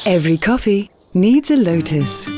Every coffee needs a lotus.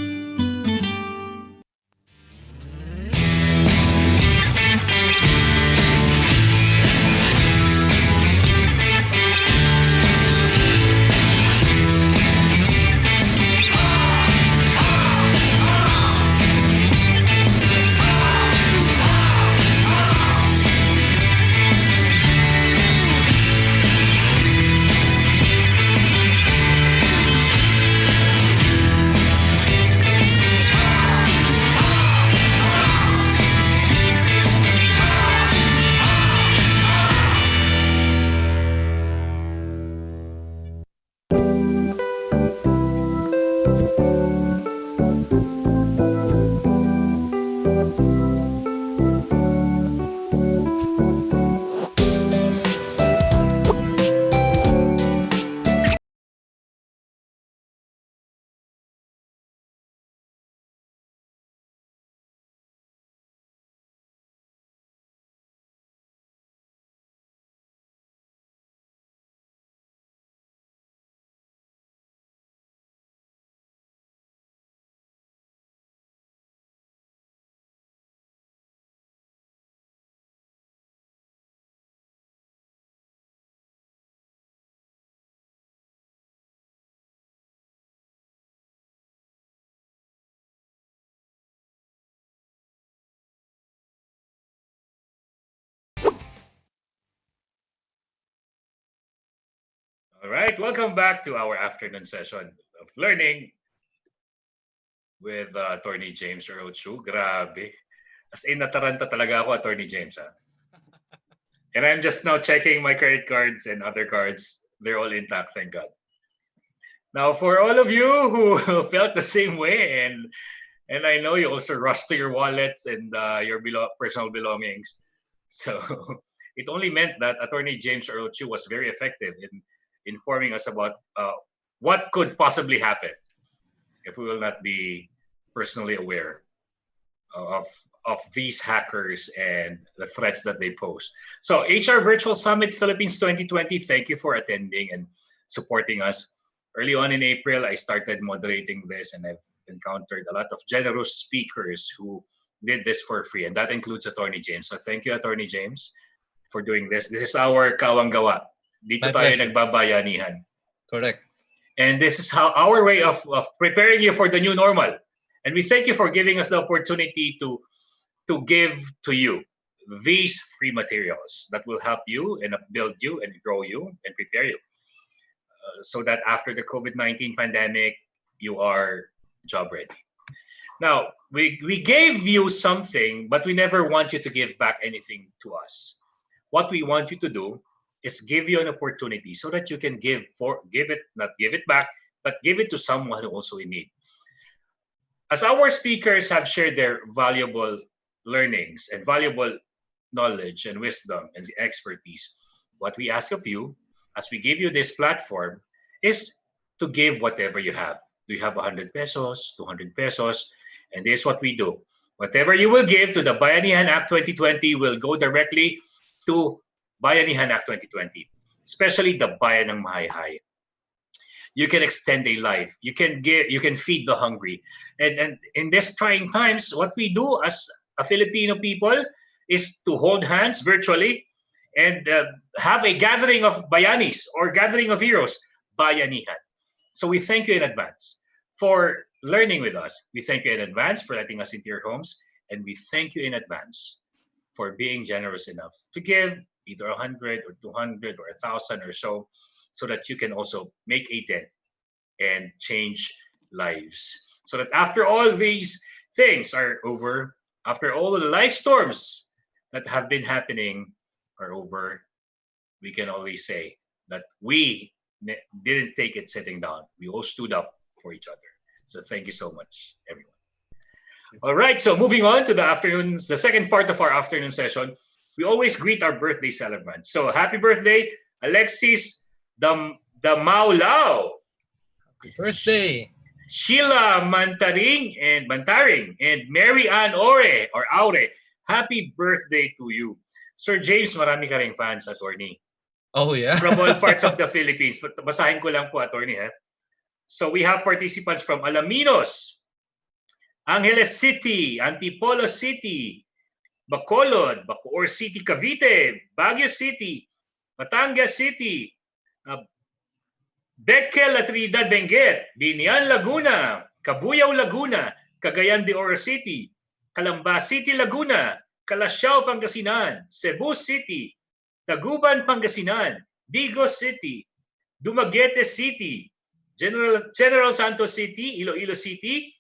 All right, welcome back to our afternoon session of learning with Attorney James Earl. Grabe. As in, nataranta talaga ako, Attorney James. Ha? And I'm just now checking my credit cards and other cards. They're all intact, thank God. Now, for all of you who felt the same way, and I know you also rushed to your wallets and your personal belongings. So it only meant that Attorney James Earl Chu was very effective in informing us about what could possibly happen if we will not be personally aware of these hackers and the threats that they pose. So HR Virtual Summit Philippines 2020, thank you for attending and supporting us. Early on in April, I started moderating this, and I've encountered a lot of generous speakers who did this for free, and that includes Attorney James. So thank you, Attorney James, for doing this. This is our kawanggawa. Dito tayo nagbabayanihan. Correct. And this is how our way of preparing you for the new normal. And we thank you for giving us the opportunity to give to you these free materials that will help you and build you and grow you and prepare you so that after the COVID-19 pandemic, you are job ready. Now, we gave you something, but we never want you to give back anything to us. What we want you to do is give you an opportunity so that you can not give it back, but give it to someone who also in need. As our speakers have shared their valuable learnings and valuable knowledge and wisdom and expertise, what we ask of you as we give you this platform is to give whatever you have. Do you have 100 pesos, 200 pesos? And this is what we do. Whatever you will give to the Bayanihan Act 2020 will go directly to Bayanihan Act 2020, especially the Bayan ng Mahayhay. You can extend a life. You can feed the hungry. And in these trying times, what we do as a Filipino people is to hold hands virtually and have a gathering of Bayanis or gathering of heroes, Bayanihan. So we thank you in advance for learning with us. We thank you in advance for letting us into your homes. And we thank you in advance for being generous enough to give either 100 or 200 or 1,000 or so that you can also make a dent and change lives. So that after all these things are over, after all the life storms that have been happening are over, we can always say that we didn't take it sitting down. We all stood up for each other. So thank you so much, everyone. All right, so moving on to the second part of our afternoon session, we always greet our birthday celebrants. So happy birthday, Alexis the Maulao. Happy birthday. Sheila Mantaring and Mary Ann Aure. Happy birthday to you. Sir James, marami ka ring fans, attorney. Oh, yeah? From all parts of the Philippines. But basahin ko lang po, attorney. So we have participants from Alaminos, Angeles City, Antipolo City, Bacolod, Bacoor City, Cavite, Baguio City, Batangas City, Becquel at Trinidad Benguet, Binian Laguna, Cabuyao Laguna, Cagayan de Oro City, Calamba City Laguna, Calasiao Pangasinan, Cebu City, Taguban Pangasinan, Digos City, Dumaguete City, General Santos City, Iloilo City,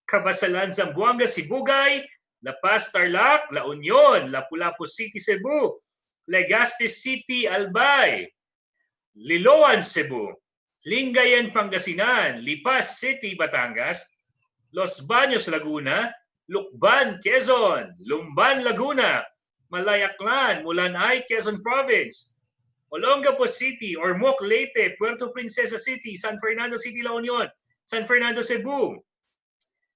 Cabasalan, Zamboanga, Sibugay, La Paz, Tarlac, La Union, Lapu-Lapu City, Cebu, Legazpi City, Albay, Liloan, Cebu, Lingayen, Pangasinan, Lipas City, Batangas, Los Baños, Laguna, Lukban, Quezon, Lumban, Laguna, Malayaklan, Mulanay, Quezon Province, Olongapo City, Ormoc, Leyte, Puerto Princesa City, San Fernando City, La Union, San Fernando, Cebu,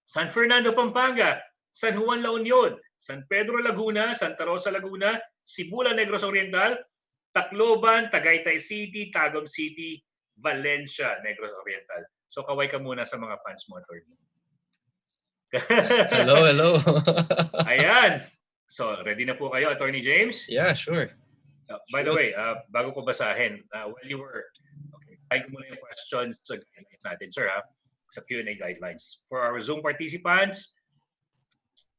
San Fernando, Pampanga, San Juan, La Union, San Pedro, Laguna, Santa Rosa, Laguna, Sibula, Negros Oriental, Tacloban, Tagaytay City, Tagum City, Valencia, Negros Oriental. So kaway ka muna sa mga fans mo, Atty. Hello, hello. Ayan. So ready na po kayo, Atty. James? Yeah, sure. By the way, bago ko basahin, while you were, type ko muna yung questions sa guidelines natin, sir, sa Q&A guidelines. For our Zoom participants,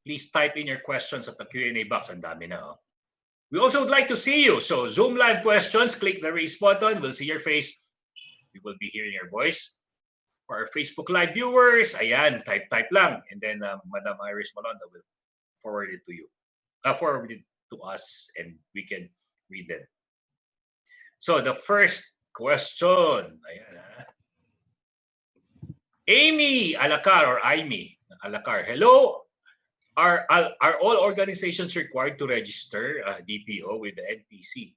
please type in your questions at the Q&A box. Ang dami na. We also would like to see you. So Zoom live questions, click the raise button. We'll see your face. We will be hearing your voice. For our Facebook Live viewers, ayan, type lang. And then Madam Iris Malonda will forward it to you. Forward it to us and we can read them. So the first question, ayan, Amy Alacar or Amy Alacar. Hello. Are all organizations required to register DPO with the NPC?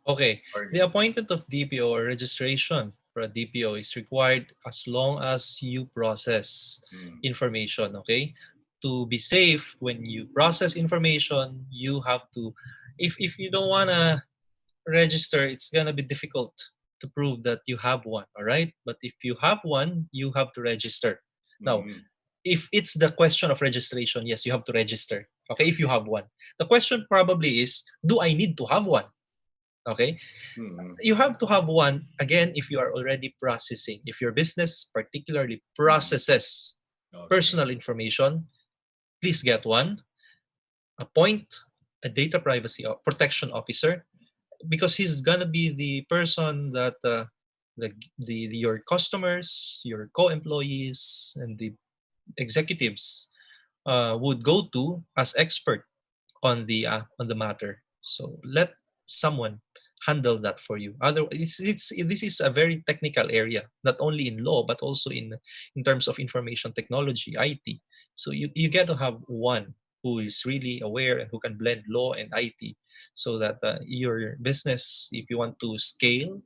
Okay. The appointment of DPO or registration for a DPO is required as long as you process information, okay? To be safe, when you process information, you have to, if you don't want to register, it's going to be difficult to prove that you have one, all right? But if you have one, you have to register. Now, if it's the question of registration, yes, you have to register, okay, if you have one. The question probably is, do I need to have one? Okay, you have to have one, again, if you are already processing. If your business particularly processes personal information, please get one. Appoint a data privacy protection officer, because he's gonna be the person that your customers, your co-employees, and the executives would go to as expert on the matter. So let someone handle that for you. Otherwise, this is a very technical area, not only in law but also in terms of information technology, IT. So you get to have one who is really aware and who can blend law and IT, so that your business, if you want to scale,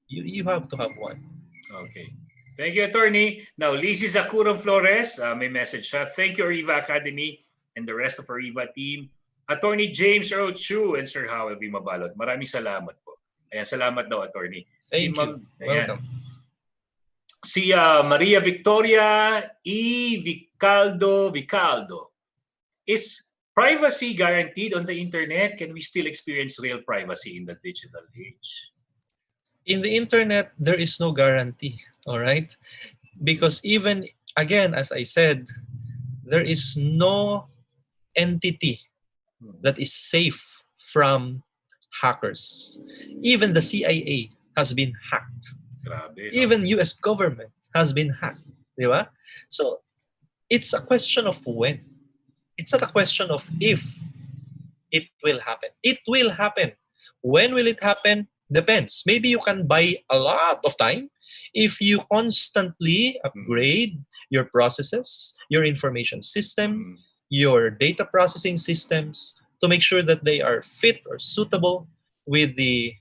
you have to have one. Okay. Thank you, Attorney. Now, Lizzie Zacuron Flores, may message siya. Thank you, Ariva Academy and the rest of Ariva team. Attorney James Earl Chu and Sir Howell V. Mabalot. Maraming salamat po. Ayan, salamat daw, Attorney. Thank you. Welcome. Si Maria Victoria E. Vicaldo. Is privacy guaranteed on the internet? Can we still experience real privacy in the digital age? In the internet, there is no guarantee, all right? Because even, again, as I said, there is no entity that is safe from hackers. Even the CIA has been hacked. Grabe, no? Even US government has been hacked. Di ba? So, it's a question of when. It's not a question of if it will happen. It will happen. When will it happen? Depends. Maybe you can buy a lot of time if you constantly upgrade your processes, your information system, your data processing systems, to make sure that they are fit or suitable with the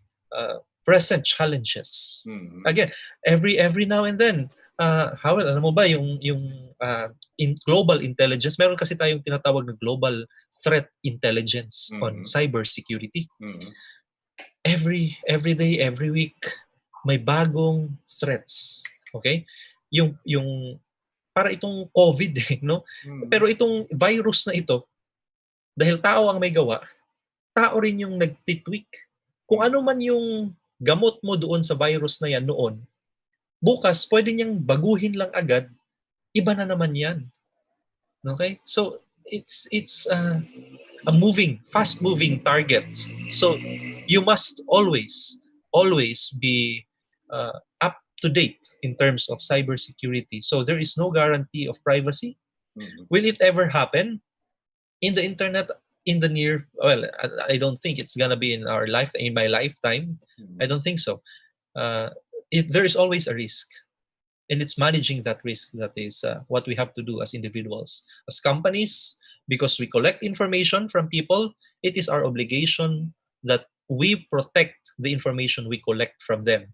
present challenges. Again, every now and then, Howell, alam mo ba yung in global intelligence, meron kasi tayong tinatawag na global threat intelligence on cybersecurity. Every day, every week, may bagong threats Okay? Yung para itong COVID no? Pero itong virus na ito, dahil tao ang may gawa, tao rin yung nagtitweak. Kung ano man yung gamot mo doon sa virus na yan noon, bukas pwede niyang baguhin lang agad, iba na naman yan. Okay? So it's a fast moving target. So you must always be up to date in terms of cybersecurity. So there is no guarantee of privacy. Will it ever happen in the internet in the near? Well, I don't think it's gonna be in my lifetime. I don't think so. There is always a risk, and it's managing that risk that is what we have to do as individuals, as companies, because we collect information from people. It is our obligation that we protect the information we collect from them.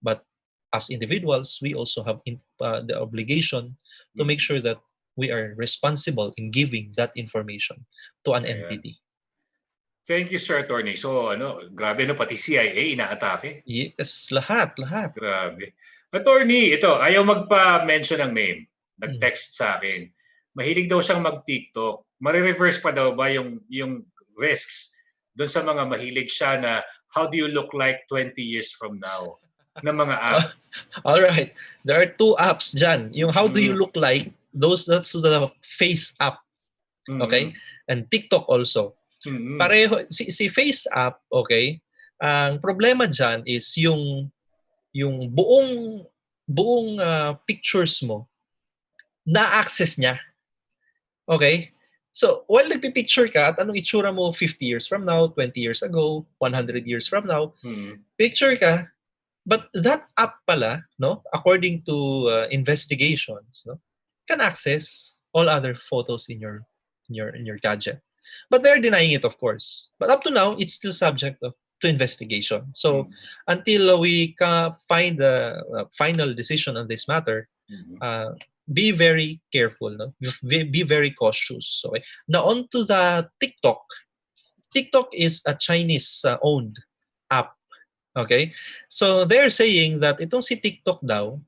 But as individuals, we also have the obligation to make sure that we are responsible in giving that information to an entity. Thank you, Sir Attorney. So, grabe pati CIA inaatake. Yes, lahat. Grabe. Attorney, ito, ayaw magpa-mention ng name. Nag-text sa akin. Mahilig daw siyang mag-TikTok. Mare-reverse pa daw ba yung risks doon sa mga mahilig siya na how do you look like 20 years from now na mga app? All right. There are 2 apps dyan. Yung how do you look like, that's the face app. Okay? And TikTok also. Pareho, si face app, okay, ang problema dyan is yung buong pictures mo, na-access niya. Okay? So, while nagpipicture ka at anong itsura mo 50 years from now, 20 years ago, 100 years from now, picture ka, but that app pala, no, according to investigations, no, can access all other photos in your gadget. But they're denying it, of course. But up to now, it's still subject to investigation. So until we find the final decision on this matter, be very careful, no? Be very cautious. Okay. Now on to the TikTok. TikTok is a Chinese owned app. Okay, so they're saying that itong si TikTok daw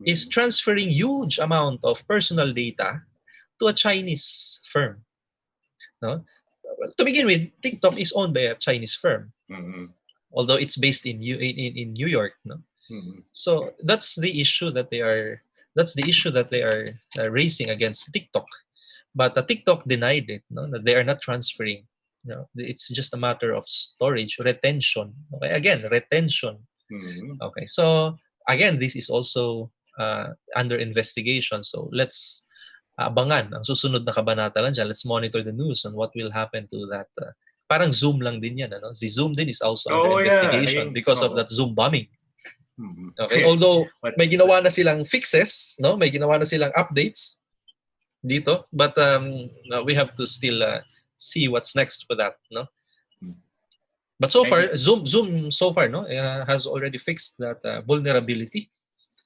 is transferring huge amount of personal data to a Chinese firm. No, to begin with, TikTok is owned by a Chinese firm, although it's based in New York. No, so that's the issue that they are raising against TikTok. But TikTok denied it. No, that they are not transferring. No, it's just a matter of storage, retention. Okay, again, retention. Okay, so again, this is also under investigation. So let's abangan ang susunod na kabanata lang dyan. Let's monitor the news on what will happen to that. Parang Zoom lang din yan. Ano? Si Zoom din is also under investigation because of that Zoom bombing. Okay, although may ginawa na silang fixes, no? May ginawa na silang updates dito, but we have to still see what's next for that, no? But so far, Zoom so far, no, has already fixed that vulnerability.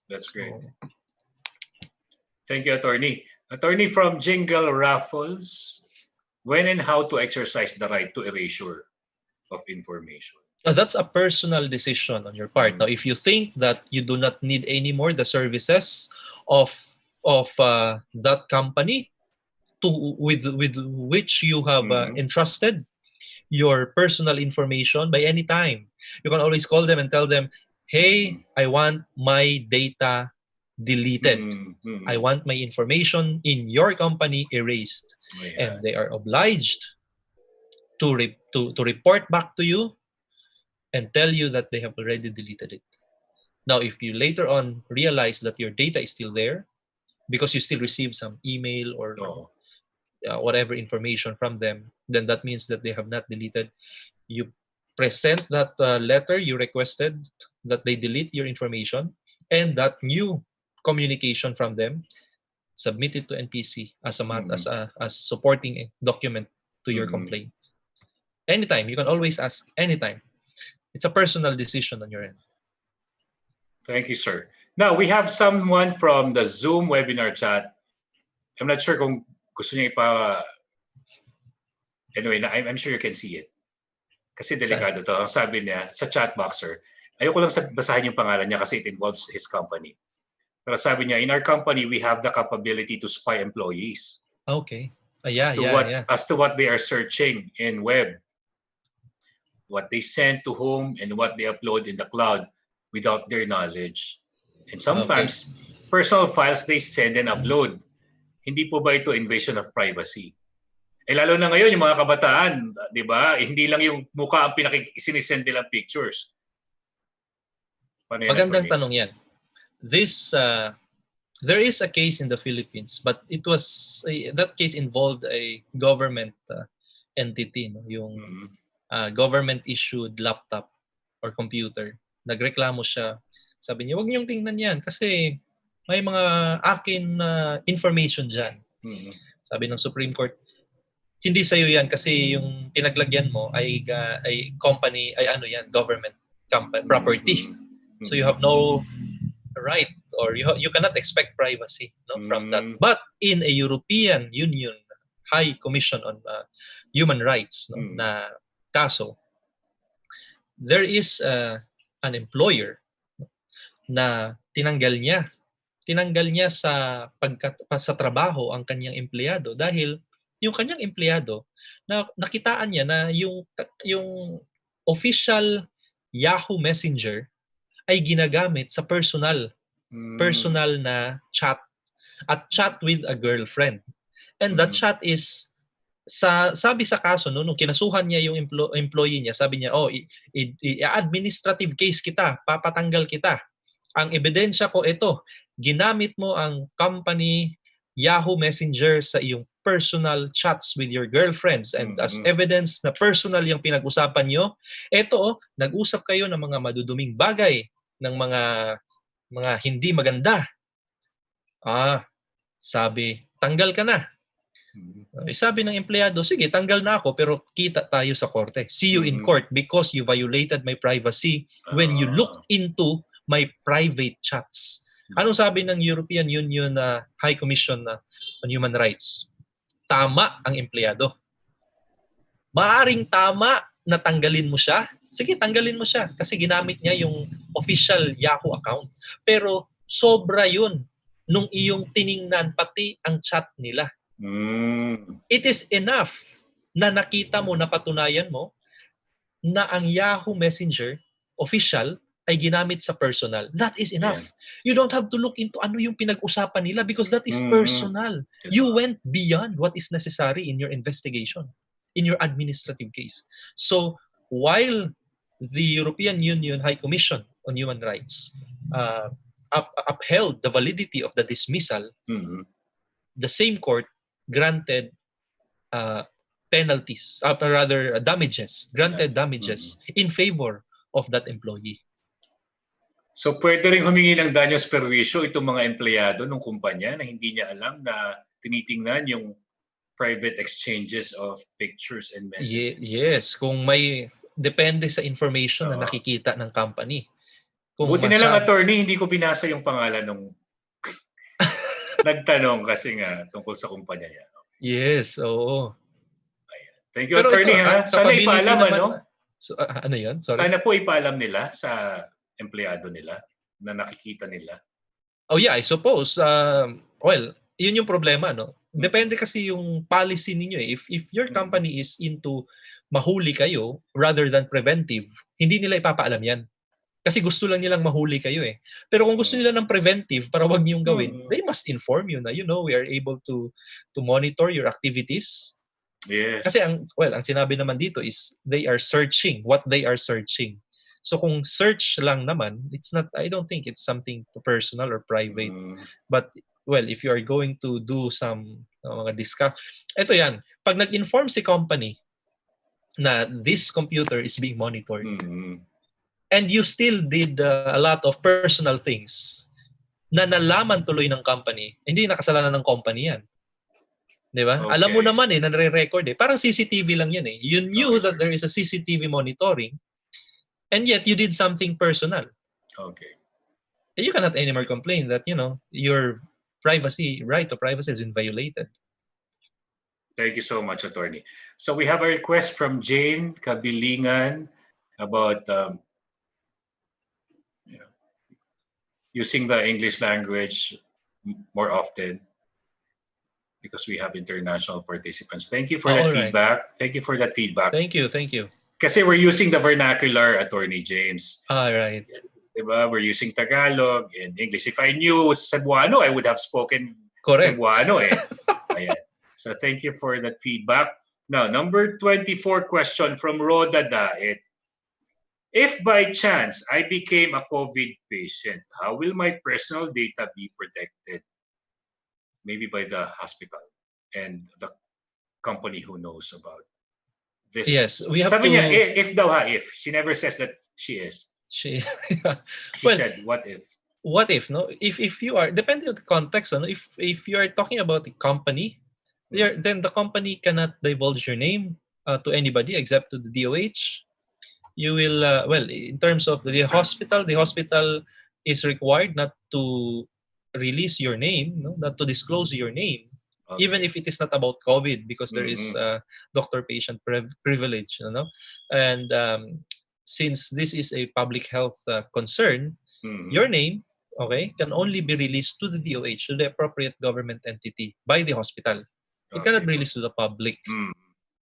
That's great. Thank you, Attorney. Attorney from Jingle Raffles, when and how to exercise the right to erasure of information? That's a personal decision on your part. Now, if you think that you do not need anymore the services of that company with which you have entrusted your personal information by any time, you can always call them and tell them, hey, I want my data deleted. I want my information in your company erased. And they are obliged to report back to you and tell you that they have already deleted it. Now, if you later on realize that your data is still there because you still receive some email or whatever information from them, then that means that they have not deleted. You present that letter you requested that they delete your information, and that new communication from them, submit it to NPC as as supporting a document to your complaint. Anytime, you can always ask anytime. It's a personal decision on your end. Thank you, sir. Now, we have someone from the Zoom webinar chat. I'm not sure kung gusto niya Anyway, I'm sure you can see it. Kasi delikado to. Ang sabi niya sa chat box, sir, ayoko lang basahin yung pangalan niya kasi it involves his company. Pero sabi niya, in our company, we have the capability to spy employees. Okay. As to what they are searching in web, what they send to whom, and what they upload in the cloud without their knowledge. And sometimes, personal files they send and upload. Hindi po ba ito invasion of privacy? Eh lalo na ngayon, yung mga kabataan, di ba? Hindi lang yung mukha ang sinisend nilang pictures. Magandang tanong yan. There is a case in the Philippines, but that case involved a government entity, no? Yung government-issued laptop or computer. Nagreklamo siya. Sabi niya, huwag niyong tingnan yan kasi may mga akin information dyan. Sabi ng Supreme Court, hindi sa'yo yan kasi yung pinaglagyan mo ay company, government property. So you have no right or you cannot expect privacy, no, from that. But in a European Union High Commission on Human Rights, no, na kaso, there is an employer na tinanggal niya sa trabaho ang kanyang empleyado dahil yung kanyang empleyado na nakitaan niya na yung official Yahoo Messenger ay ginagamit sa personal na chat at chat with a girlfriend. And that chat is sabi sa kaso nung kinasuhan niya yung employee niya, sabi niya, administrative case kita, papatanggal kita. Ang ebidensya ko ito, ginamit mo ang company Yahoo Messenger sa iyong personal chats with your girlfriends, and as evidence na personal yung pinag-usapan nyo, nag-usap kayo ng mga maduduming bagay, ng mga hindi maganda. Sabi, tanggal ka na. Sabi ng empleyado, sige, tanggal na ako pero kita tayo sa korte. See you in court because you violated my privacy when you look into my private chats. Anong sabi ng European Union High Commission on Human Rights? Tama ang empleyado. Maaring tama na tanggalin mo siya. Sige, tanggalin mo siya kasi ginamit niya yung official Yahoo account. Pero sobra yun nung iyong tiningnan pati ang chat nila. It is enough na nakita mo, napatunayan mo na ang Yahoo Messenger official ay ginamit sa personal. That is enough. Yeah. You don't have to look into ano yung pinag-usapan nila because that is personal. You went beyond what is necessary in your investigation, in your administrative case. So, while the European Union High Commission on Human Rights upheld the validity of the dismissal, the same court granted penalties, damages in favor of that employee. So pwede rin humingi ng danyos perwisyo itong mga empleyado ng kumpanya na hindi niya alam na tinitingnan yung private exchanges of pictures and messages. Yes, kung may depende sa information na nakikita ng company. Buti na lang, attorney, hindi ko binasa yung pangalan ng nagtanong kasi nga tungkol sa kumpanya niya. Yes, oo. Thank you, pero attorney. Sana ipaalam, So, ano yun? Sorry. Sana po ipaalam nila sa empleyado nila na nakikita nila. Oh yeah, I suppose. Well, yun yung problema, no? Depende kasi yung policy ninyo. If your company is into mahuli kayo rather than preventive, hindi nila ipapaalam yan. Kasi gusto lang nilang mahuli kayo eh. Pero kung gusto nila ng preventive para wag niyong gawin, they must inform you na, we are able to monitor your activities. Yes. Kasi ang sinabi naman dito is they are searching what they are searching. So kung search lang naman, I don't think it's something personal or private. But if you are going to do some mga discuss, ito yan, pag nag-inform si company na this computer is being monitored, and you still did a lot of personal things na nalaman tuloy ng company, hindi nakasalanan ng company yan. Di ba? Okay. Alam mo naman na nare-record Parang CCTV lang yan You knew that there is a CCTV monitoring, and yet you did something personal. Okay. And you cannot anymore complain that, your right to privacy has been violated. Thank you so much, attorney. So we have a request from Jane Kabilingan about using the English language more often because we have international participants. Thank you for that all right. feedback. Thank you for that feedback. Thank you. Kasi we're using the vernacular, Attorney James. All right. Diba? We're using Tagalog and English. If I knew Cebuano, I would have spoken Correct. Cebuano. Ayan. So thank you for that feedback. Now, number 24 question from Roda Daet. If by chance I became a COVID patient, how will my personal data be protected? Maybe by the hospital and the company who knows about this. Yes, we have Sabi to... niya, if daw ha, if. She never says that she is. She well, said, what if? What if, no? If you are, depending on the context, no? If you are talking about the company, then the company cannot divulge your name to anybody except to the DOH. You will, well, in terms of the hospital is required not to release your name, no? Not to disclose your name, even if it is not about COVID, because there is doctor-patient privilege, you know? And since this is a public health concern, your name, okay, can only be released to the DOH, to the appropriate government entity, by the hospital. It cannot be released to the public.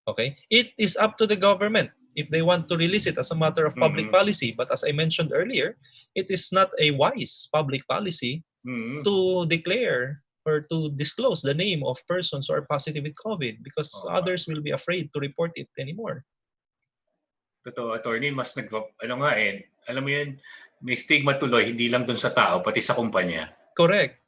Okay? It is up to the government if they want to release it as a matter of public policy. But as I mentioned earlier, it is not a wise public policy to declare or to disclose the name of persons who are positive with COVID, because others will be afraid to report it anymore. Totoo, attorney, mas alam mo yun, may stigma tuloy, hindi lang dun sa tao, pati sa kumpanya. Correct.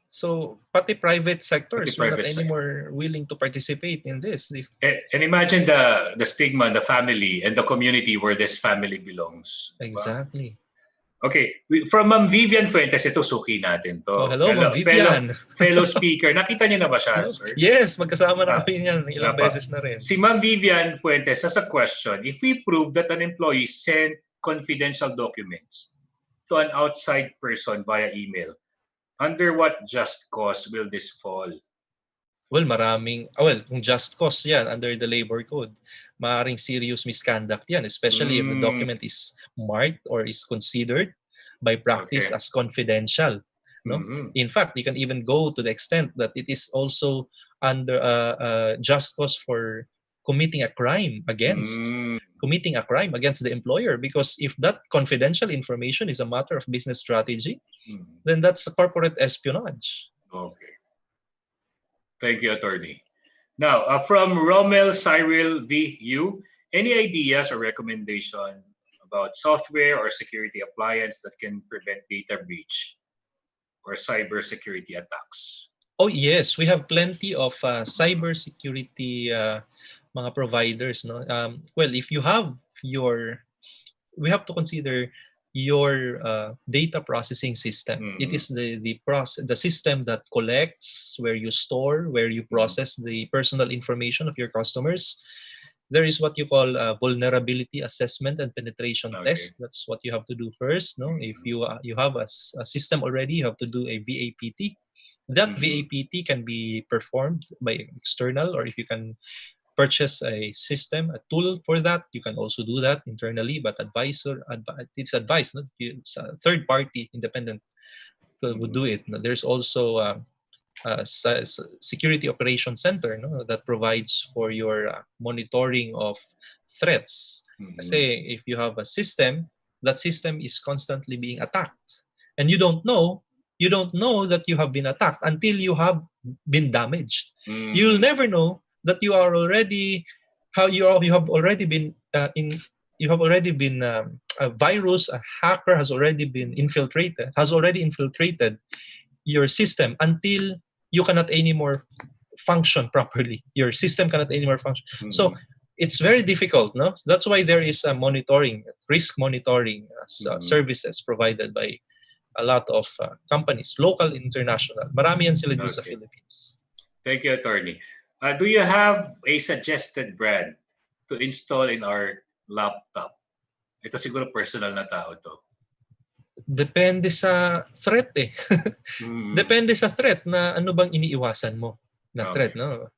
So, pati private sectors are not anymore willing to participate in this. And imagine the stigma, the family, and the community where this family belongs. Exactly. Wow. Okay, from Ma'am Vivian Fuentes, ito suki natin to. Hello, Ma'am Vivian. Fellow speaker. Nakita niyo na ba siya, sir? Yes, magkasama na kami niyan. Ilang beses na rin. Si Ma'am Vivian Fuentes has a question. If we prove that an employee sent confidential documents to an outside person via email, under what just cause will this fall? Well, kung just cause yan, under the labor code, maaaring serious misconduct yan, especially if the document is marked or is considered by practice as confidential. No? In fact, you can even go to the extent that it is also under just cause for committing a crime against the employer, because if that confidential information is a matter of business strategy, then that's a corporate espionage. Okay. Thank you, attorney. Now, from Rommel Cyril VU, any ideas or recommendation about software or security appliance that can prevent data breach or cybersecurity attacks? Oh yes, we have plenty of cybersecurity mga providers. No, well, if you have we have to consider your data processing system. It is the system that collects, where you store, where you process the personal information of your customers. There is what you call vulnerability assessment and penetration test. That's what you have to do first. No, if you have a system already, you have to do a VAPT. That VAPT can be performed by external, or if you can purchase a system, a tool for that, you can also do that internally. But it's advised. No? It's a third party independent would do it. There's also a security operations center, no, that provides for your monitoring of threats. Kasi if you have a system, that system is constantly being attacked, and you don't know that you have been attacked until you have been damaged. You'll never know that you have already been a virus, a hacker has already infiltrated your system until you cannot anymore function properly. Your system cannot anymore function. So it's very difficult, no? That's why there is a risk monitoring services provided by a lot of companies, local, international. Marami yan sila dito sa Philippines. Thank you, attorney. Do you have a suggested brand to install in our laptop? Ito siguro personal na tao to. Depende sa threat eh. Depende sa threat na ano bang iniiwasan mo na threat, no?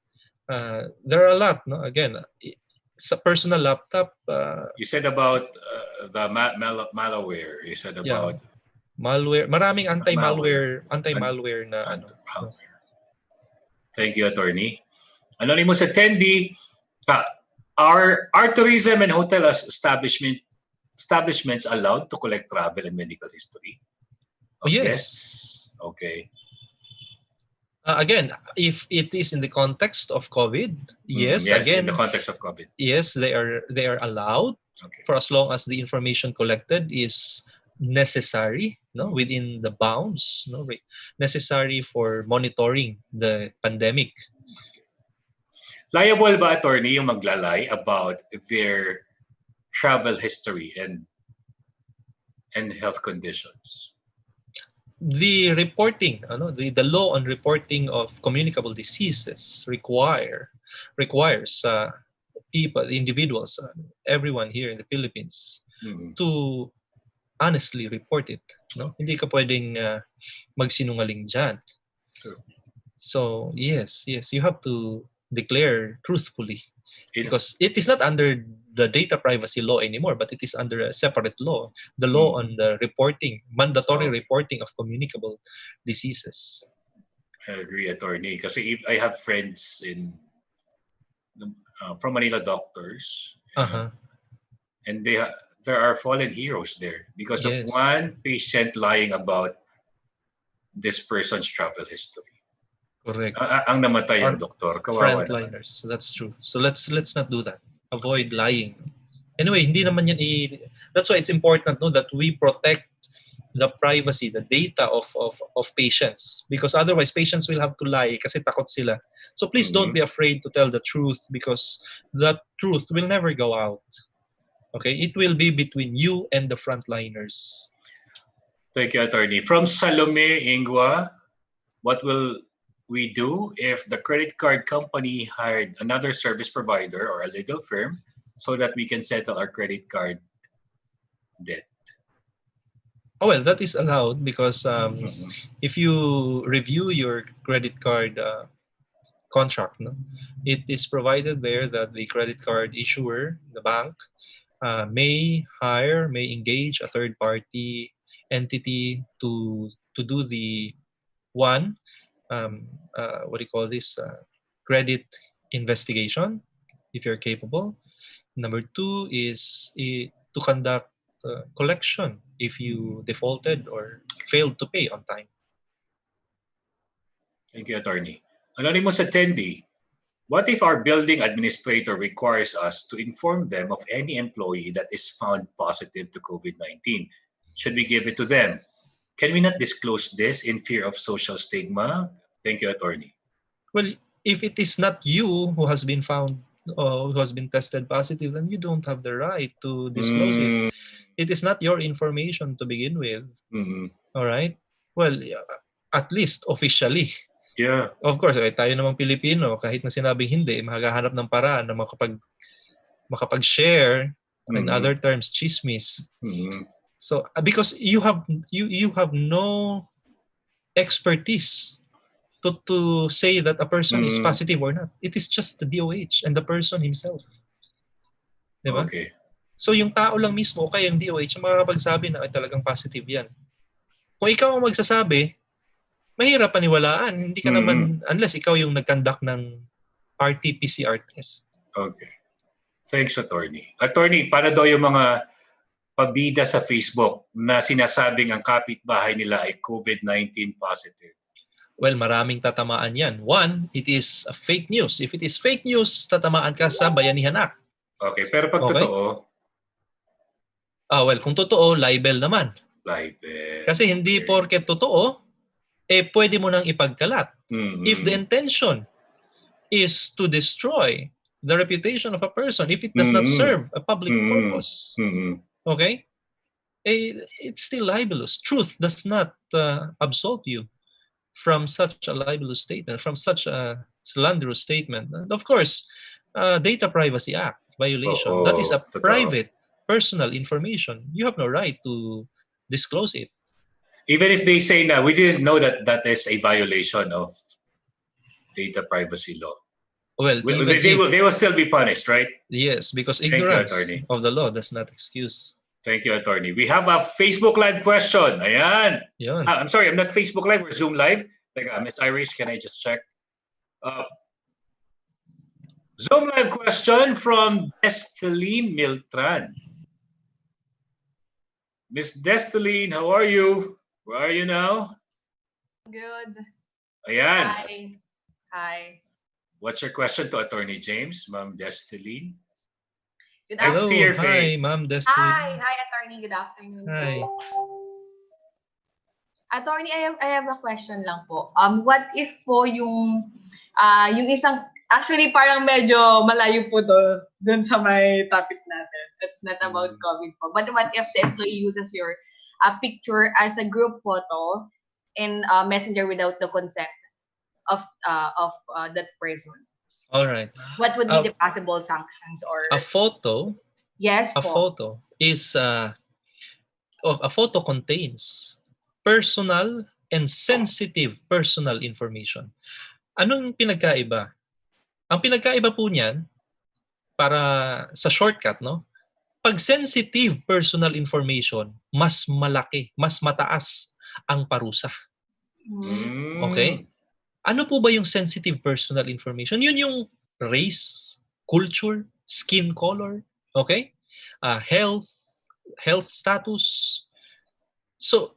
There are a lot, no? Again, sa personal laptop. You said about the malware. You said about malware, maraming anti-malware na ano. No? Thank you, Attorney. Anonymous attendee, are tourism and hotel establishments allowed to collect travel and medical history of Yes. guests? Okay. Again, if it is in the context of COVID, yes. Yes, Again, in the context of COVID. Yes, they are allowed for as long as the information collected is necessary, within the bounds, necessary for monitoring the pandemic. Liable ba, attorney, yung maglalay about their travel history and health conditions? The reporting, the law on reporting of communicable diseases requires people, individuals, everyone here in the Philippines to honestly report it. No? Hindi ka pwedeng magsinungaling dyan. True. So yes, you have to declare truthfully because it is not under the data privacy law anymore, but it is under a separate law, the law on the reporting, mandatory reporting of communicable diseases. I agree, attorney. Kasi I have friends from Manila doctors, and there are fallen heroes there because of one patient lying about this person's travel history. Correct. Ang namatay yung doktor. Kawawa frontliners. So that's true. So let's not do that. Avoid lying. Anyway, hindi naman yan that's why it's important that we protect the privacy, the data of patients, because otherwise patients will have to lie kasi takot sila. So please don't be afraid to tell the truth because that truth will never go out. Okay? It will be between you and the frontliners. Thank you, attorney. From Salome Ingwa, what will we do if the credit card company hired another service provider or a legal firm so that we can settle our credit card debt? Oh, well, that is allowed because if you review your credit card contract, it is provided there that the credit card issuer, the bank, may engage a third-party entity to do the credit investigation, if you're capable. Number 2 is to conduct collection if you defaulted or failed to pay on time. Thank you, attorney. Anonymous attendee, what if our building administrator requires us to inform them of any employee that is found positive to COVID-19? Should we give it to them? Can we not disclose this in fear of social stigma? Thank you, attorney. Well, if it is not you who has been found or who has been tested positive, then you don't have the right to disclose it. It is not your information to begin with. All right? Well, at least officially. Yeah. Of course, tayo namang Pilipino, kahit na sinabing hindi, makakahanap ng paraan na makapag-share, in other terms, chismis. So because you have no expertise to say that a person is positive or not. It is just the DOH and the person himself. Diba? Okay. So yung tao lang mismo, kaya yung DOH, makakapagsabi na ay talagang positive yan. Kung ikaw ang magsasabi, mahirap paniwalaan. Hindi ka naman, unless ikaw yung nag-conduct ng RT-PCR test. Okay. Thanks, attorney. Attorney, para daw yung mga pabida sa Facebook na sinasabing ang kapitbahay nila ay COVID-19 positive? Well, maraming tatamaan yan. One, it is a fake news. If it is fake news, tatamaan ka sa Bayanihan Act. Okay, pero pag totoo? Well, kung totoo, libel naman. Libel. Kasi hindi porket totoo, pwede mo nang ipagkalat. If the intention is to destroy the reputation of a person, if it does not serve a public purpose, okay, it's still libelous. Truth does not absolve you from such a libelous statement, from such a slanderous statement. And of course, Data Privacy Act violation. That is a private, personal information. You have no right to disclose it. Even if they say na we didn't know that is a violation of data privacy law. Well, they will still be punished, right? Yes, because ignorance of the law does not excuse. Thank you, Attorney. We have a Facebook Live question. Ayan. Yun. I'm sorry, I'm not Facebook Live or Zoom Live. Like, Miss Irish, can I just check? Zoom Live question from Desteline Miltran. Miss Desteline, how are you? Where are you now? Good. Ayan. Hi. Hi. What's your question to Attorney James, Ma'am Desteline? Good Nice to see your Hello. Hi, face. Ma'am Destiny. Hi, attorney. Good afternoon Hi. po. Attorney, I have a question lang po. What if po yung isang, actually parang medyo malayo po dun sa may topic natin. It's not about COVID po. But what if the employee uses your picture as a group photo in Messenger without the consent of that person? All right. What would be the possible sanctions or A photo. yes A po. photo is a photo contains personal and sensitive personal information. Anong pinagkaiba? Ang pinagkaiba po niyan, para sa shortcut, no? Pag sensitive personal information, mas malaki, mas mataas ang parusa. Okay? Ano po ba yung sensitive personal information? Yun yung race, culture, skin color, okay? Health status. So,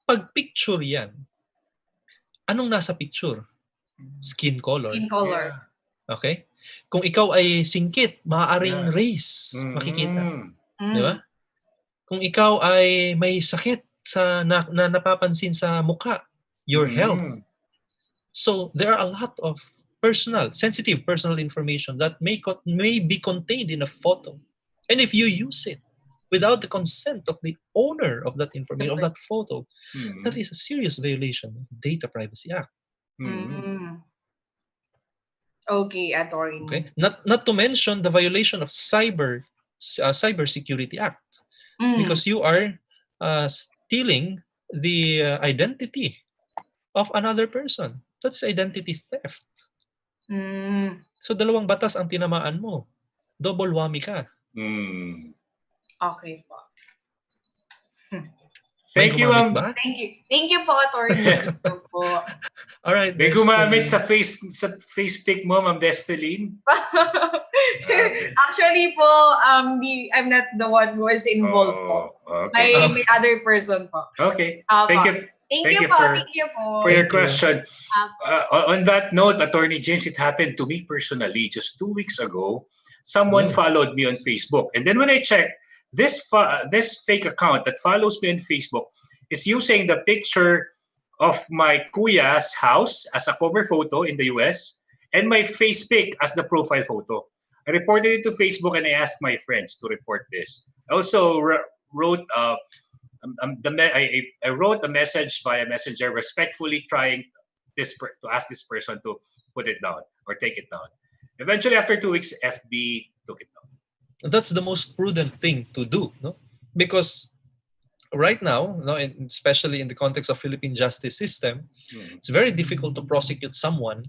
pag picture yan, anong nasa picture? Skin color. Skin color. Okay? Kung ikaw ay singkit, maaaring race makikita. Di ba? Kung ikaw ay may sakit na napapansin sa mukha, your health. So there are a lot of sensitive personal information that may be contained in a photo. And if you use it without the consent of the owner of that information, of that photo, that is a serious violation of the Data Privacy Act. Okay, attorney. Okay? Not to mention the violation of Cybersecurity Act, because you are stealing the identity of another person. That's identity theft. So dalawang batas ang tinamaan mo. Double whammy ka. Okay po. Thank you, ma'am. Thank you po, attorney. All right. May gumamit sa face pic mo, Ma'am Desteline? Actually po, I'm not the one who is involved po. Okay. May other person po. Okay. Thank you. Thank you for your question. On that note, Attorney James, it happened to me personally just 2 weeks ago. Someone followed me on Facebook, and then when I checked, this fake account that follows me on Facebook is using the picture of my kuya's house as a cover photo in the US and my face pic as the profile photo. I reported it to Facebook and I asked my friends to report this. I also wrote I wrote a message via Messenger respectfully trying to ask this person to put it down or take it down. Eventually, after 2 weeks, FB took it down. That's the most prudent thing to do, no? Because right now, no, especially in the context of Philippine justice system, it's very difficult to prosecute someone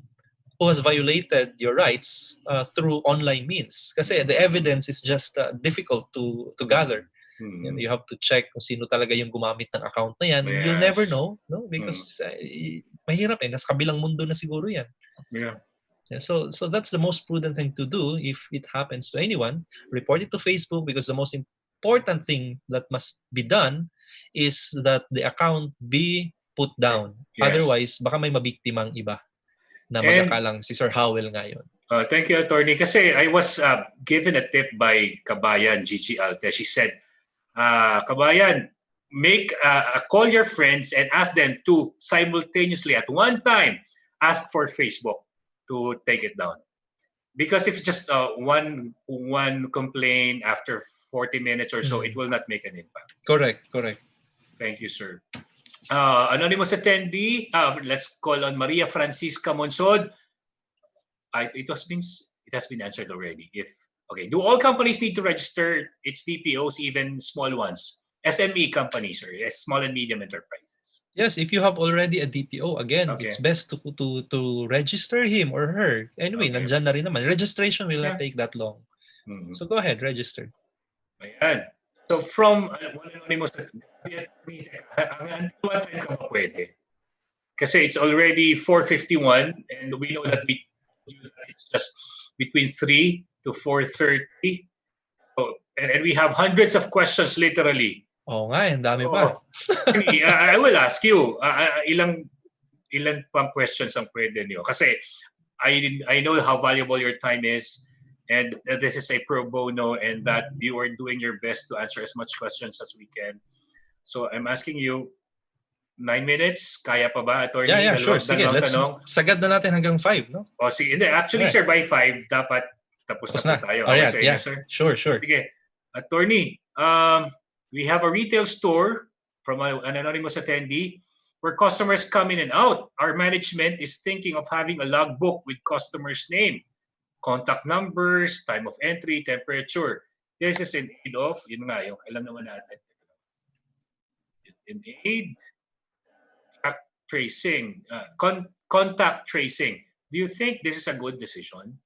who has violated your rights through online means. Kasi the evidence is just difficult to gather. You have to check kung sino talaga yung gumamit ng account na yan. Yes. You'll never know, no? Because mahirap nasa kabilang mundo na siguro yan. Yeah. So that's the most prudent thing to do if it happens to anyone. Report it to Facebook, because the most important thing that must be done is that the account be put down. Yes. Otherwise, baka may mabiktimang iba na magakalang si Sir Howell ngayon. Thank you, Attorney. Kasi I was given a tip by Kabayan Gigi Alte. She said, Kabayan, call your friends and ask them to simultaneously at one time ask for Facebook to take it down. Because if just one complaint after 40 minutes or so, it will not make an impact. Correct. Thank you, sir. Anonymous attendee, let's call on Maria Francisca Monsod. It has been answered already. Do all companies need to register its DPOs, even small ones? SME companies or small and medium enterprises? Yes, if you have already a DPO, again, it's best to register him or her. Anyway, nandyan na rin naman. Registration will not take that long. So go ahead, register. Ayan. So from one anonymous, hanggang what time ka ba pwede? Kasi it's already 4:51 and we know that it's just between 3 to 4:30. So, and we have hundreds of questions literally. Oo nga, ang dami pa. I will ask you, ilan pang questions ang pwede niyo? Kasi I know how valuable your time is, and this is a pro bono, and that you are doing your best to answer as much questions as we can. So I'm asking you, 9 minutes, kaya pa ba, attorney? Yeah, sure. Sige, let's sagad na natin hanggang 5, no? O sige, actually, sir, by 5, dapat tapos na po tayo. Alright, sa inyo, sir? Sure. Sige, attorney, we have a retail store from an anonymous attendee where customers come in and out. Our management is thinking of having a logbook with customers' name, contact numbers, time of entry, temperature. This is in aid of, yun nga, yung alam naman natin. In aid, tracing, contact tracing. Do you think this is a good decision?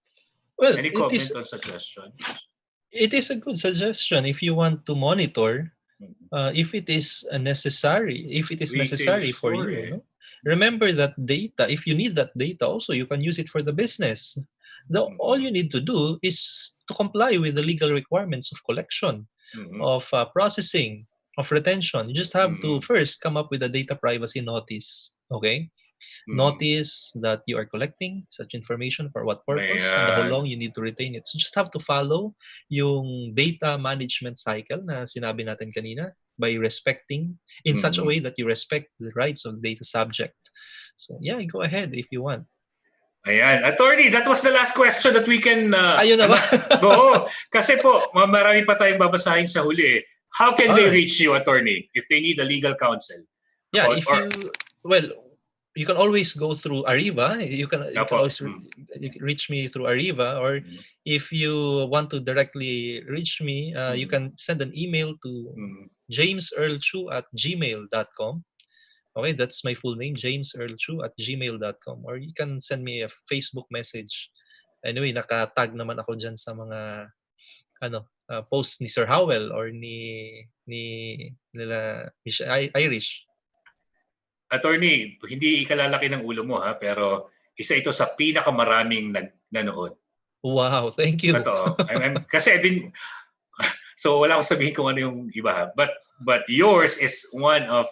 Well, any comment on suggestion? It is a good suggestion if you want to monitor if it is necessary. If it is necessary for you, no? Remember that data. If you need that data, also you can use it for the business. All you need to do is to comply with the legal requirements of collection, of processing, of retention. You just have to first come up with a data privacy notice. Okay. Notice that you are collecting such information for what purpose and how long you need to retain it. So just have to follow yung data management cycle na sinabi natin kanina by respecting in such a way that you respect the rights of the data subject. So yeah, go ahead if you want. Ayan. Attorney, that was the last question that we can... Ayun na ba? Oo. Kasi po, marami pa tayong babasahin sa huli. How can they reach you, attorney, if they need a legal counsel? Yeah, you can always go through Ariva. You can always reach me through Ariva, or if you want to directly reach me, you can send an email to jamesearlchu@gmail.com. Okay, that's my full name, jamesearlchu@gmail.com. Or you can send me a Facebook message. Anyway, nakatag naman ako dyan sa mga post ni Sir Howell or nila Irish. Attorney, hindi ikalalaki ng ulo mo pero isa ito sa pinakamaraming nanood. Wow, thank you. Totoo. Kasi so wala akong sabihin kung ano yung iba but yours is one of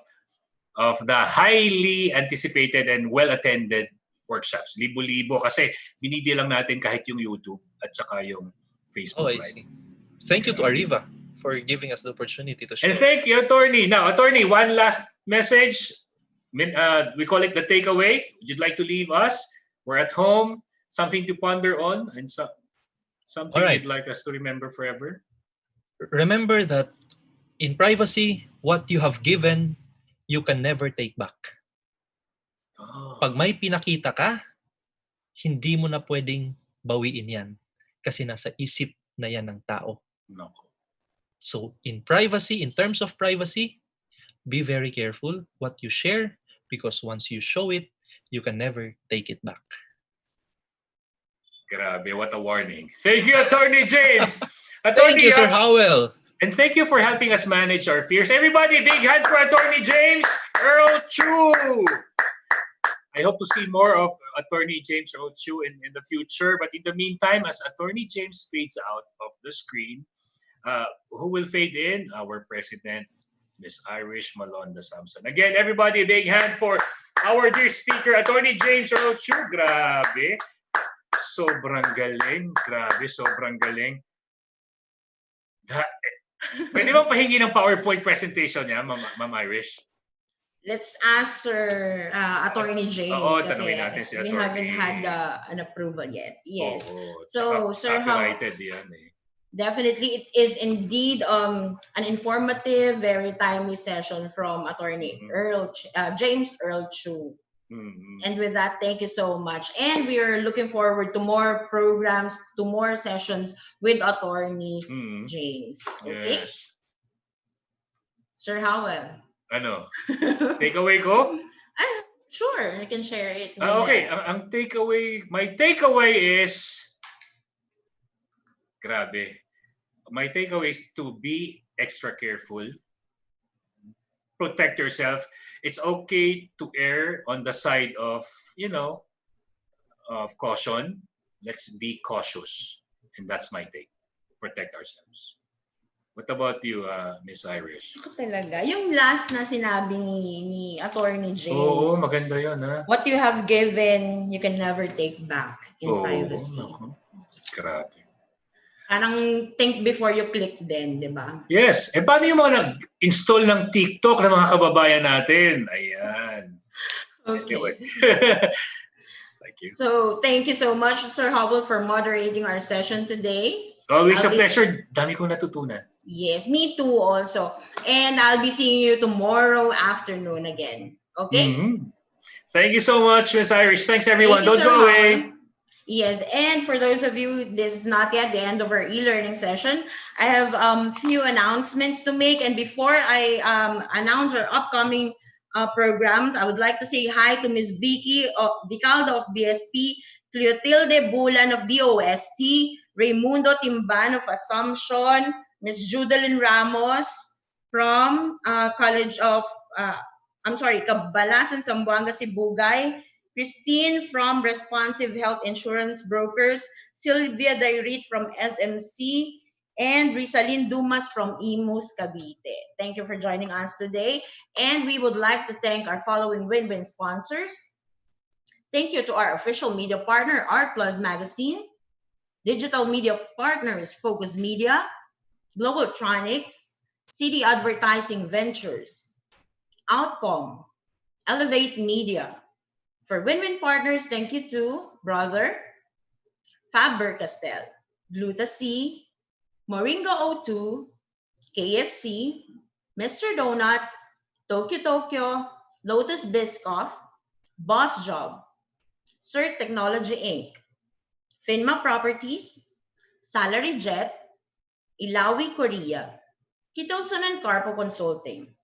the highly anticipated and well-attended workshops. Libo-libo kasi binibilang natin kahit yung YouTube at saka yung Facebook Live. I see. Thank you to Ariva for giving us the opportunity to share. And thank you, attorney. Now, attorney, one last message. We call it the takeaway. Would you like to leave us? We're at home. Something to ponder on and something you'd like us to remember forever? Remember that in privacy, what you have given, you can never take back. Pag may pinakita ka, hindi mo na pwedeng bawiin yan kasi nasa isip na yan ng tao. No. So in privacy, in terms of privacy, be very careful what you share because once you show it, you can never take it back. Grabe, what a warning. Thank you, Attorney James. Thank you, Sir Howell. And thank you for helping us manage our fears. Everybody, big hand for Attorney James Earl Chu. I hope to see more of Attorney James Earl Chu in the future. But in the meantime, as Attorney James fades out of the screen, who will fade in? Our President, Ms. Irish Malonda Samson. Again, everybody, big hand for our dear speaker, Attorney James Earl Chu. Grabe. Sobrang galing. Grabe, sobrang galing. Pwede bang pahingi ng PowerPoint presentation niya, Ma'am Irish? Let's ask Sir Attorney James kasi natin si we haven't had an approval yet. Yes. So, Sir copyrighted yan definitely it is indeed an informative, very timely session from Attorney James Earl Chu. And with that, thank you so much. And we are looking forward to more programs, to more sessions with Attorney James. Okay? Yes. Sir Howell. Ano? Takeaway ko? Sure, I can share it. Okay, ang takeaway, my takeaway is, grabe. My takeaway is to be extra careful. Protect yourself. It's okay to err on the side of, of caution. Let's be cautious. And that's my take. Protect ourselves. What about you, Miss Irish? Ako talaga. Yung last na sinabi ni Attorney James. Oo, maganda yun, ha? What you have given, you can never take back in privacy. Grabe. Parang think before you click din, di ba? Yes. Paano yung mga nag-install ng TikTok ng mga kababayan natin? Ayan. Okay. Anyway. Thank you. So, thank you so much, Sir Hubble, for moderating our session today. Always a pleasure. Dami kong natutunan. Yes, me too also. And I'll be seeing you tomorrow afternoon again. Okay? Mm-hmm. Thank you so much, Miss Irish. Thanks, everyone. Don't go away. Yes, and for those of you, this is not yet the end of our e-learning session. I have few announcements to make. And before I announce our upcoming programs, I would like to say hi to Ms. Vicky Vicaldo of BSP, Cleotilde Bulan of DOST, Raimundo Timban of Assumption, Ms. Judeline Ramos from College of, Cabalasan, Zamboanga, Sibugay, Christine from Responsive Health Insurance Brokers, Sylvia Dairit from SMC, and Rizalyn Dumas from Imus, Cavite. Thank you for joining us today. And we would like to thank our following win-win sponsors. Thank you to our official media partner, Art Plus Magazine, digital media partners, Focus Media, Globaltronics, CD Advertising Ventures, Outcome, Elevate Media. For win-win partners, thank you to Brother, Faber-Castell, Gluta-C, Moringa O2, KFC, Mr. Donut, Tokyo, Lotus Biscoff, Boss Job, CERT Technology Inc., Finma Properties, Salary Jet, Ilawi Korea, Kitoson and Carpo Consulting.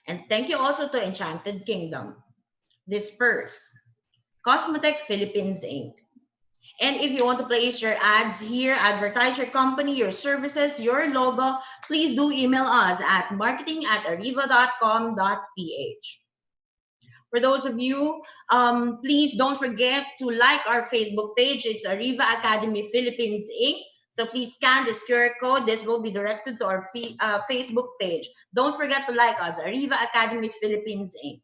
And thank you also to Enchanted Kingdom, Disperse, Cosmotech Philippines Inc. And if you want to place your ads here, advertise your company, your services, your logo, please do email us at marketing@ariva.com.ph. For those of you, please don't forget to like our Facebook page. It's Ariva Academy Philippines Inc. So please scan this QR code. This will be directed to our Facebook page. Don't forget to like us, Ariva Academy Philippines Inc.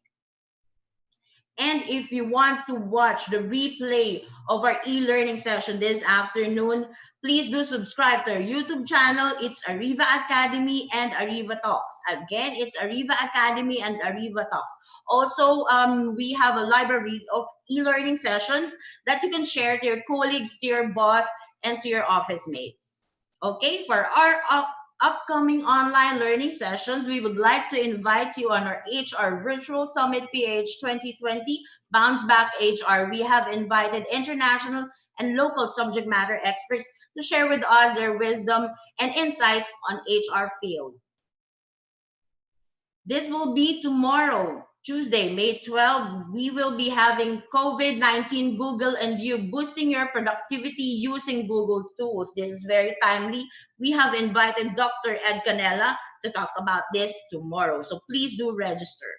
And if you want to watch the replay of our e-learning session this afternoon, please do subscribe to our YouTube channel. It's Ariva Academy and Ariva Talks. Again, it's Ariva Academy and Ariva Talks. Also, we have a library of e-learning sessions that you can share to your colleagues, to your boss, and to your office mates. Okay, for our upcoming online learning sessions, we would like to invite you on our HR Virtual Summit PH 2020 Bounce Back HR. We have invited international and local subject matter experts to share with us their wisdom and insights on HR field. This will be tomorrow, Tuesday, May 12. We will be having COVID-19 Google and You, boosting your productivity using Google tools. This is very timely. We have invited Dr. Ed Canela to talk about this tomorrow. So please do register.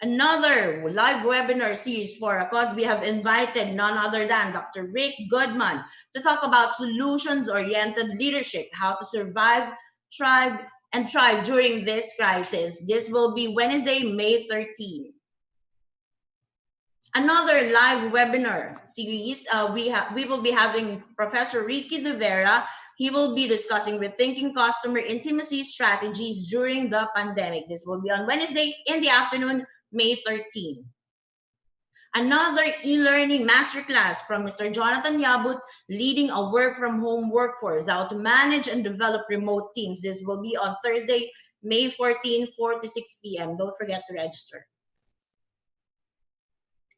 Another live webinar series for us, because we have invited none other than Dr. Rick Goodman to talk about solutions-oriented leadership, how to survive, thrive during this crisis. This will be Wednesday, May 13. Another live webinar series, we will be having Professor Ricky De Vera. He will be discussing rethinking customer intimacy strategies during the pandemic. This will be on Wednesday in the afternoon, May 13. Another e-learning masterclass from Mr. Jonathan Yabut, leading a work-from-home workforce, how to manage and develop remote teams. This will be on Thursday, May 14, 4 to 6 p.m. Don't forget to register.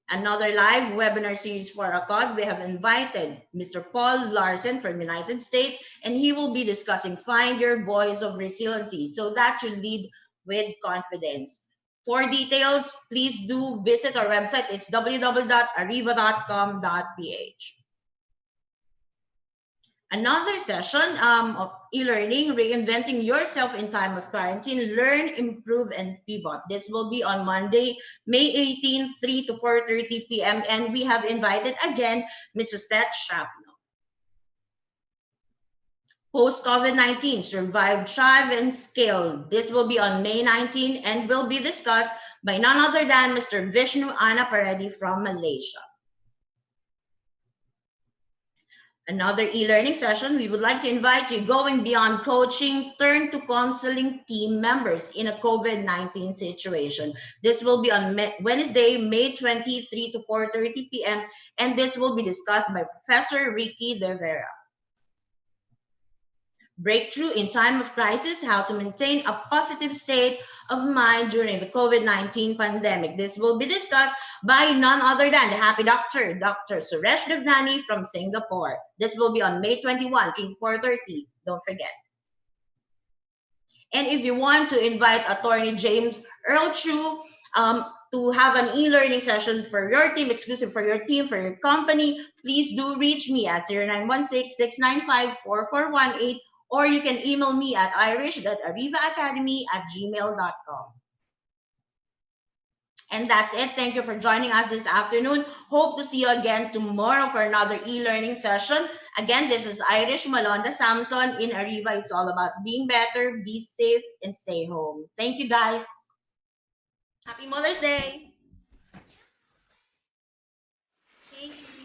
Another live webinar series for our cause, we have invited Mr. Paul Larson from the United States, and he will be discussing Find Your Voice of Resiliency so that you lead with confidence. For details, please do visit our website. It's www.ariva.com.ph. Another session of e-learning, reinventing yourself in time of quarantine, learn, improve, and pivot. This will be on Monday, May 18th, 3 to 4:30 p.m. And we have invited again Mrs. Seth Shapno. Post-COVID-19, survive, thrive, and scale. This will be on May 19 and will be discussed by none other than Mr. Vishnu Anaparedi from Malaysia. Another e-learning session, we would like to invite you going beyond coaching, turn to counseling team members in a COVID-19 situation. This will be on Wednesday, May 23 to 4:30 p.m. and this will be discussed by Professor Ricky De Vera. Breakthrough in time of crisis, how to maintain a positive state of mind during the COVID-19 pandemic. This will be discussed by none other than the happy doctor, Dr. Suresh Devnani from Singapore. This will be on May 21, 4:30. Don't forget. And if you want to invite Attorney James Earl Chu to have an e-learning session for your team, exclusive for your team, for your company, please do reach me at 0916-695-4418, or you can email me at irish.arivaacademy@gmail.com. And that's it. Thank you for joining us this afternoon. Hope to see you again tomorrow for another e-learning session. Again, this is Irish Malonda Samson in Ariva. It's all about being better, be safe, and stay home. Thank you, guys. Happy Mother's Day. Thank you.